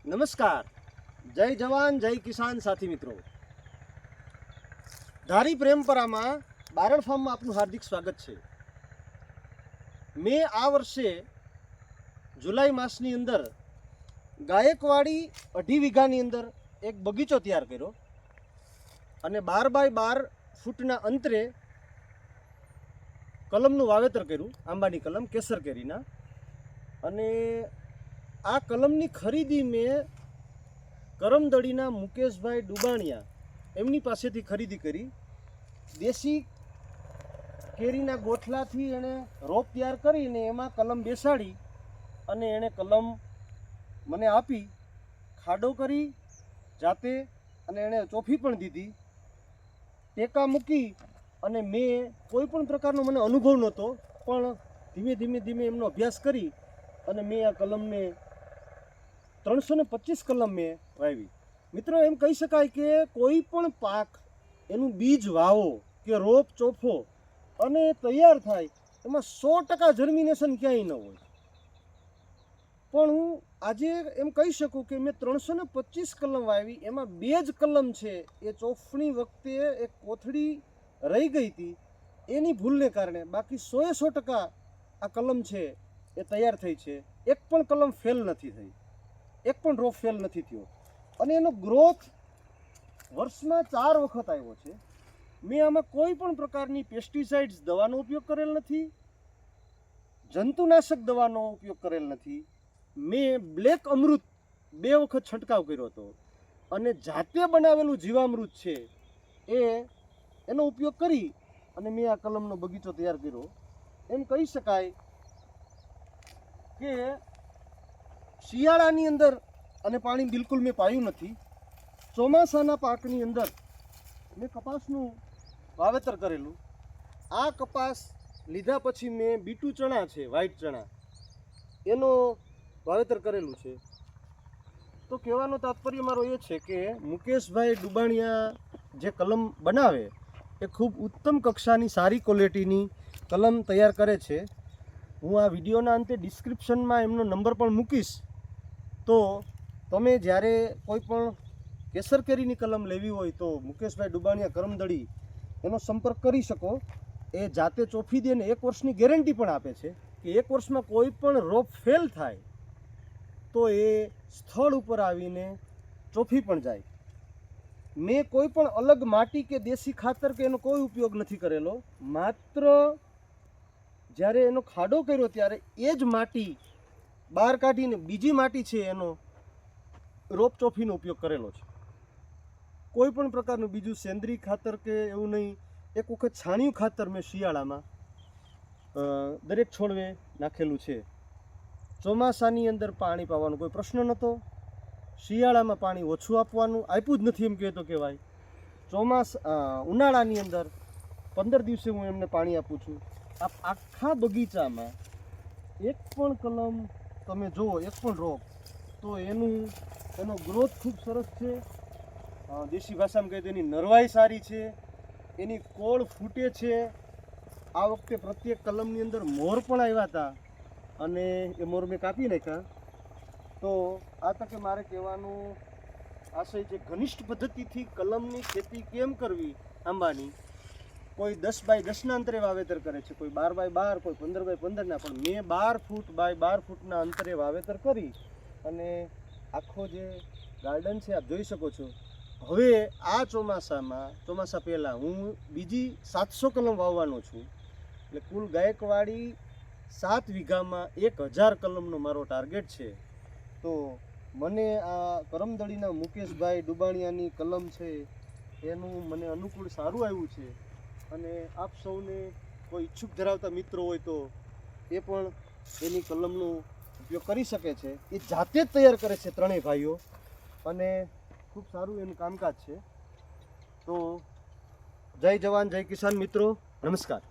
નમસ્કાર, જય જવાન જય કિસાન સાથી મિત્રો, ધારી પ્રેમપરામાં બારણ ફાર્મમાં આપનું હાર્દિક સ્વાગત છે. મેં આ વર્ષે જુલાઈ માસની અંદર ગાયકવાડી 2.5 વીઘાની અંદર એક બગીચો તૈયાર કર્યો અને 12 બાય 12 ફૂટના અંતરે કલમનું વાવેતર કર્યું, આંબાની કલમ, કેસર કેરીના. અને આ કલમની ખરીદી મેં કરમદડીના મુકેશભાઈ ડુબાણિયા એમની પાસેથી ખરીદી કરી. દેશી કેરીના ગોઠલાથી એણે રોપ તૈયાર કરીને એમાં કલમ બેસાડી અને એણે કલમ મને આપી, ખાડો કરી જાતે, અને એણે ચોફી પણ દીધી, ટેકા મૂકી. અને મેં કોઈ પણ પ્રકારનો મને અનુભવ નહોતો, પણ ધીમે ધીમે એમનો અભ્યાસ કરી અને મેં આ કલમને 325 કલમ મેં વાવી. મિત્રો, એમ કહી શકાય કે કોઈ પણ પાક એનું બીજ વાવો કે રોપ ચોફો અને તૈયાર થાય એમાં 100% જર્મિનેશન ક્યાંય ન હોય. પણ હું આજે એમ કહી શકું કે મેં 325 કલમ વાવી, એમાં 2 જ કલમ છે એ ચોફણી વખતે એક કોથળી રહી ગઈ હતી, એની ભૂલને કારણે. બાકી 100% આ કલમ છે એ તૈયાર થઈ છે. એક પણ કલમ ફેલ નથી થઈ, એક પણ રોપ ફેલ નથી થયો. અને એનો ગ્રોથ વર્ષમાં 4 વખત આવ્યો છે. મેં આમાં કોઈ પણ પ્રકારની પેસ્ટિસાઇડ્સ દવાનો ઉપયોગ કરેલ નથી, જંતુનાશક દવાનો ઉપયોગ કરેલ નથી. મેં બ્લેક અમૃત 2 વખત છંટકાવ કર્યો હતો અને જાતે બનાવેલું જીવામૃત છે એનો ઉપયોગ કરી અને મેં આ કલમનો બગીચો તૈયાર કર્યો. એમ કહી શકાય કે શિયાળાની અંદર અને પાણી બિલકુલ મેં પાયું નથી. ચોમાસાના પાકની અંદર મેં કપાસનું વાવેતર કરેલું. આ કપાસ લીધા પછી મેં બીટુ ચણા છે, વ્હાઈટ ચણા, એનો વાવેતર કરેલું છે. તો કહેવાનો તાત્પર્ય મારો એ છે કે મુકેશભાઈ ડુબાણિયા જે કલમ બનાવે એ ખૂબ ઉત્તમ કક્ષાની, સારી ક્વોલિટીની કલમ તૈયાર કરે છે. હું આ વિડીયોના અંતે ડિસ્ક્રિપ્શનમાં એમનો નંબર પણ મૂકીશ, તો તમે જ્યારે કોઈ પણ કેસર કેરીની કલમ લેવી હોય તો મુકેશભાઈ ડુબાણિયા કરમદડી એનો સંપર્ક કરી શકો. એ જાતે ચોફી દે ને 1 વર્ષની ગેરંટી પણ આપે છે કે 1 વર્ષમાં કોઈ પણ રોપ ફેલ થાય તો એ સ્થળ ઉપર આવીને ચોફી પણ જાય. મેં કોઈ પણ અલગ માટી કે દેશી ખાતર કે એનો કોઈ ઉપયોગ નથી કરેલો. માત્ર જ્યારે એનો ખાડો કર્યો ત્યારે એ જ માટી બહાર કાઢીને બીજી માટી છે એનો રોપ ચોફીનો ઉપયોગ કરેલો છે. કોઈ પણ પ્રકારનું બીજું સેન્દ્રીય ખાતર કે એવું નહીં. એક વખત છાણિયું ખાતર મેં શિયાળામાં દરેક છોડવે નાખેલું છે. ચોમાસાની અંદર પાણી પાવાનો કોઈ પ્રશ્ન નહોતો, શિયાળામાં પાણી ઓછું આપવાનું, આપ્યું જ નથી એમ કહેતો કહેવાય. ઉનાળાની અંદર 15 દિવસે હું એમને પાણી આપું છું. આખા બગીચામાં એક પણ કલમ તમે જુઓ, એક પણ રોપ, તો એનો ગ્રોથ ખૂબ સરસ છે. દેશી ભાષામાં કહે તો એની નરવાઈ સારી છે, એની કોળ ફૂટે છે. આ વખતે પ્રત્યેક કલમની અંદર મોર પણ આવ્યા હતા અને એ મોર મેં કાપી નાખ્યા. તો આ તકે મારે કહેવાનું આશય છે, ઘનિષ્ઠ પદ્ધતિથી કલમની ખેતી કેમ કરવી આંબાની. કોઈ 10 બાય 10ના અંતરે વાવેતર કરે છે, કોઈ 12 બાય 12, કોઈ 15 બાય 15ના. પણ મેં 12 ફૂટ બાય 12 ફૂટના અંતરે વાવેતર કરી અને આખો જે ગાર્ડન છે આપ જોઈ શકો છો. હવે આ ચોમાસા પહેલાં હું બીજી 700 કલમ વાવવાનો છું. એટલે કુલ ગાયકવાડી 7 વીઘામાં 1000 કલમનો મારો ટાર્ગેટ છે. તો મને આ કરમદડીના મુકેશભાઈ ડુબાણિયાની કલમ છે એનું મને અનુકૂળ સારું આવ્યું છે. અને આપ સૌને કોઈ ઈચ્છુક ધરાવતા મિત્રો હોય તો એ પણ એની કલમનો ઉપયોગ કરી શકે છે. એ જાતે જ તૈયાર કરે છે, ત્રણેય ભાઈઓ, અને ખૂબ સારું એનું કામકાજ છે. તો જય જવાન જય કિસાન મિત્રો, નમસ્કાર.